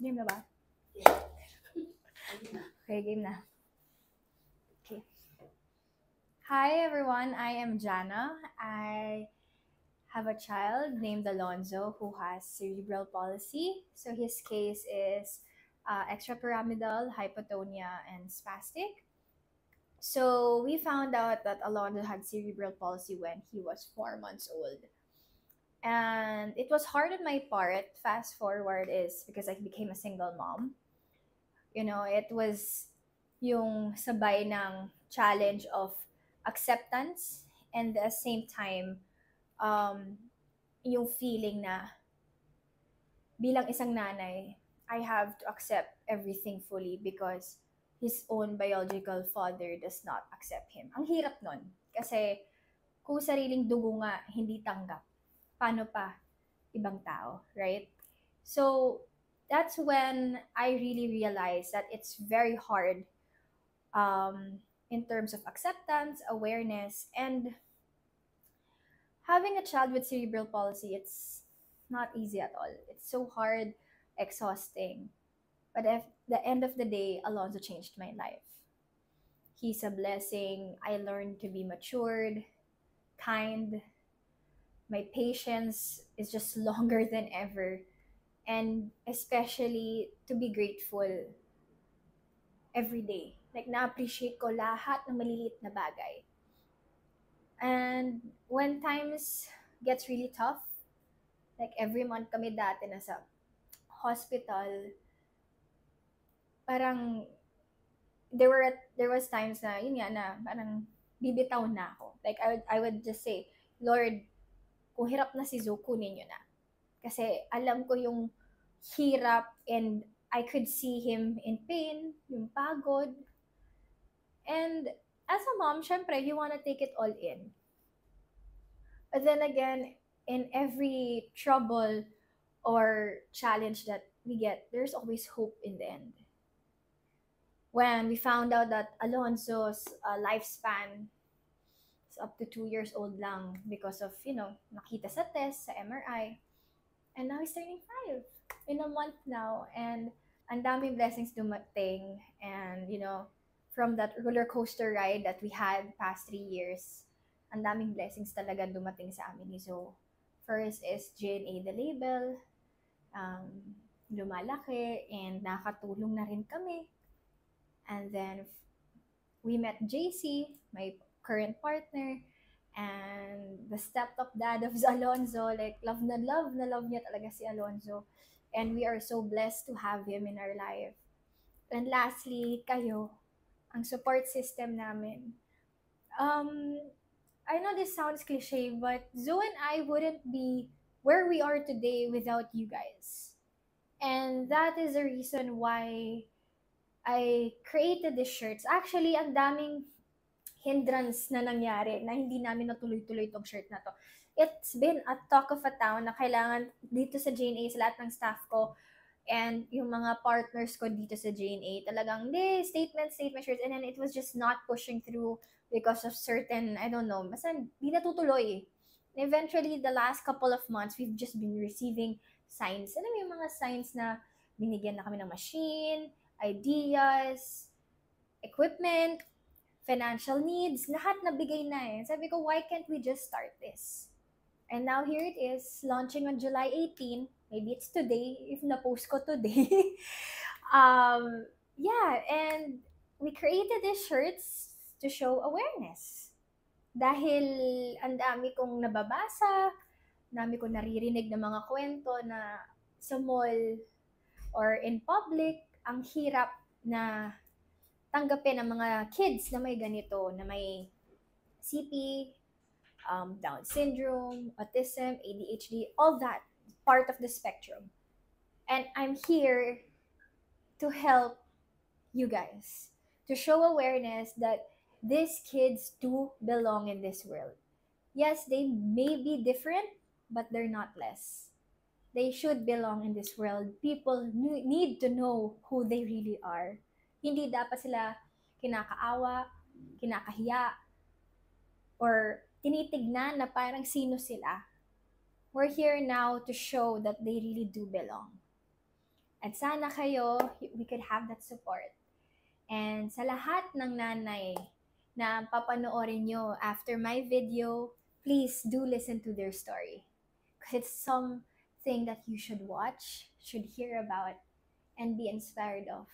Game na ba? Okay, game na. Okay. Hi everyone, I am Jana. I have a child named Alonzo who has cerebral palsy. So his case is extrapyramidal hypotonia and spastic. So we found out that Alonzo had cerebral palsy when he was 4 months old. And it was hard on my part. Fast forward is because I became a single mom. It was yung sabay ng challenge of acceptance and at the same time, um, yung feeling na bilang isang nanay, I have to accept everything fully because his own biological father does not accept him. Ang hirap nun. Kasi kung sariling dugo nga hindi tanggap, paano pa ibang tao, right? So that's when I really realized that it's very hard in terms of acceptance, awareness, and having a child with cerebral palsy. It's not easy at all. It's so hard, exhausting. But at the end of the day, Alonzo changed my life. He's a blessing. I learned to be matured, kind. My patience is just longer than ever. And especially to be grateful every day. Like, na-appreciate ko lahat ng maliliit na bagay. And when times gets really tough, like every month kami dati nasa hospital, parang there was times na yun nga na parang bibitaw na ako. Like I would just say, Lord, kung hirap na si Zo, kunin niyo na. Kasi alam ko yung hirap and I could see him in pain, yung pagod. And as a mom, syempre, you wanna take it all in. But then again, in every trouble or challenge that we get, there's always hope in the end. When we found out that Alonzo's lifespan is up to 2 years old lang because of, nakita sa test, sa MRI. And now he's turning 5 in a month now. And ang daming blessings dumating. And, from that roller coaster ride that we had past 3 years, ang daming blessings talaga dumating sa amin ni Zo. First is JNA the label, lumalaki, and nakatulong na rin kami. And then we met JC, my current partner, and the step-up dad of Alonzo. Like, love na love niya talaga si Alonzo. And we are so blessed to have him in our life. And lastly, kayo, ang support system namin. I know this sounds cliche, but Zo and I wouldn't be where we are today without you guys. And that is the reason why I created these shirts. Actually, ang daming hindrance na nangyari na hindi namin natuloy-tuloy itong shirt na to. It's been a talk of a town na kailangan dito sa JNA, sa lahat ng staff ko, and yung mga partners ko dito sa JNA, talagang, statement shirts. And then it was just not pushing through because of certain, I don't know, basta di natutuloy. And eventually, the last couple of months, we've just been receiving signs. Alam mo yung mga signs na binigyan na kami ng machine, ideas, equipment, financial needs, lahat nabigay na eh. Sabi ko, why can't we just start this? And now here it is, launching on July 18. Maybe it's today, if na-post ko today. Yeah, and we created these shirts to show awareness. Dahil ang dami kong nababasa, dami kong naririnig ng mga kwento na sa mall or in public, ang hirap na tanggapin ng mga kids na may ganito, na may CP, Down syndrome, autism, ADHD, all that, part of the spectrum. And I'm here to help you guys, to show awareness that these kids do belong in this world. Yes, they may be different, but they're not less. They should belong in this world. People need to know who they really are. Hindi dapat sila kinakaawa, kinakahiya, or tinitignan na parang sino sila. We're here now to show that they really do belong. At sana kayo, we could have that support. And sa lahat ng nanay na papanoorin nyo after my video, please do listen to their story. Because it's something that you should watch, should hear about, and be inspired of.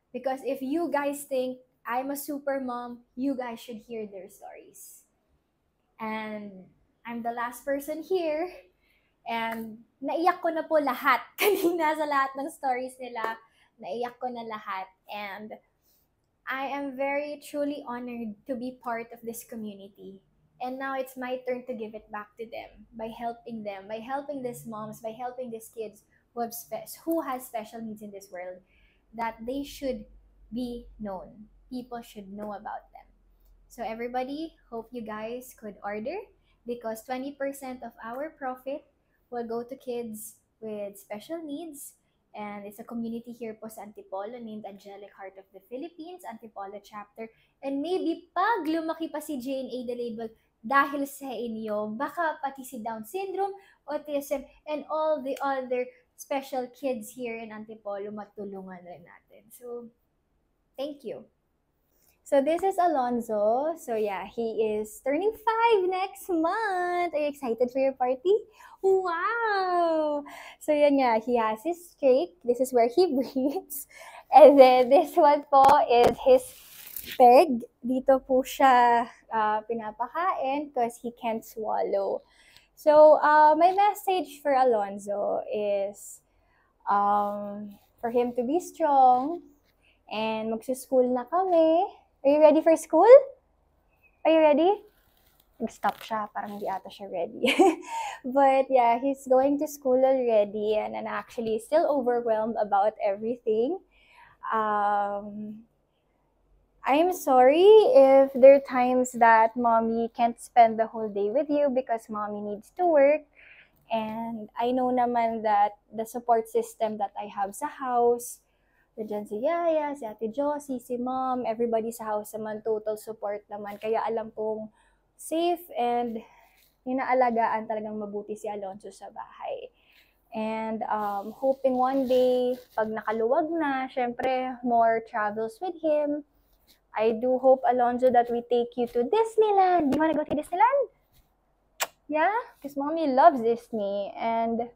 Because if you guys think I'm a super mom, you guys should hear their stories. And I'm the last person here. And naiyak ko na po lahat. Kanina sa lahat ng stories nila, naiyak ko na lahat. And I am very truly honored to be part of this community. And now it's my turn to give it back to them, by helping these moms, by helping these kids who has special needs in this world, that they should be known. People should know about them. So everybody, hope you guys could order, because 20% of our profit will go to kids with special needs. And it's a community here po sa Antipolo named Angelic Heart of the Philippines, Antipolo chapter. And maybe pag lumaki pa si JNA the label, dahil sa inyo, baka pati si Down syndrome, autism, and all the other special kids here in Antipolo, matulungan rin natin. So, thank you. So this is Alonzo. So yeah, he is turning 5 next month. Are you excited for your party? Wow! So yun nga, he has his crate. This is where he breathes. And then this one po is his peg. Dito po siya pinapakain because he can't swallow. So my message for Alonzo is for him to be strong, and magsuschool na kami. Are you ready for school? Are you ready? Nag-stop siya, parang hindi ata siya ready. But yeah, he's going to school already, and I'm actually still overwhelmed about everything. I'm sorry if there are times that mommy can't spend the whole day with you because mommy needs to work. And I know naman that the support system that I have sa house, nandiyan si Yaya, si Ate Josie, si Mom, everybody sa house naman, total support naman. Kaya alam kong safe and inaalagaan talagang mabuti si Alonzo sa bahay. And hoping one day, pag nakaluwag na, syempre, more travels with him. I do hope, Alonzo, that we take you to Disneyland. Do you want to go to Disneyland? Yeah? Because mommy loves Disney. And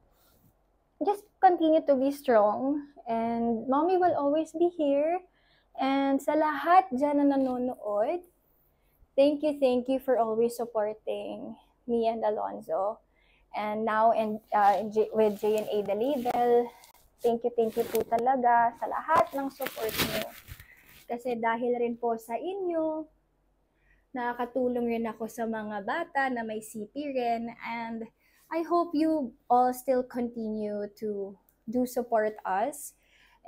just continue to be strong. And mommy will always be here. And sa lahat dyan na nanonood, thank you for always supporting me and Alonzo. And now with JNA The Label, thank you po talaga sa lahat ng support niyo. Kasi dahil rin po sa inyo, nakakatulong rin ako sa mga bata na may CP rin. And I hope you all still continue to do support us.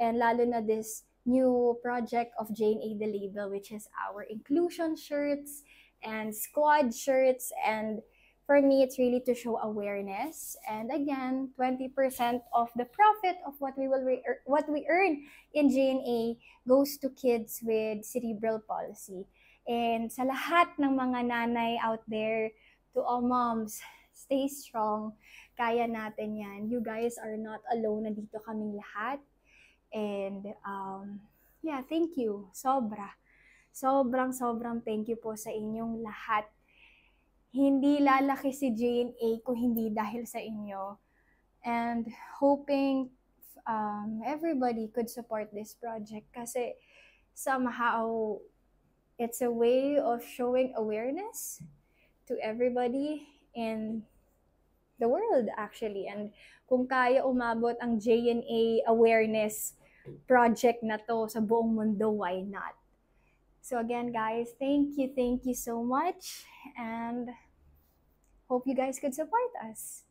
And lalo na this new project of JNA The Label, which is our inclusion shirts and squad shirts. And for me, it's really to show awareness. And again, 20% of the profit of what we earn in JNA goes to kids with cerebral palsy. And sa lahat ng mga nanay out there, to all moms, stay strong. Kaya natin yan. You guys are not alone. Nandito kaming lahat. And yeah, thank you. Sobrang thank you po sa inyong lahat. Hindi lalaki si JNA kung hindi dahil sa inyo. And hoping everybody could support this project kasi somehow it's a way of showing awareness to everybody in the world actually. And kung kaya umabot ang JNA awareness project na to sa buong mundo, why not? So again, guys, thank you so much, and hope you guys could support us.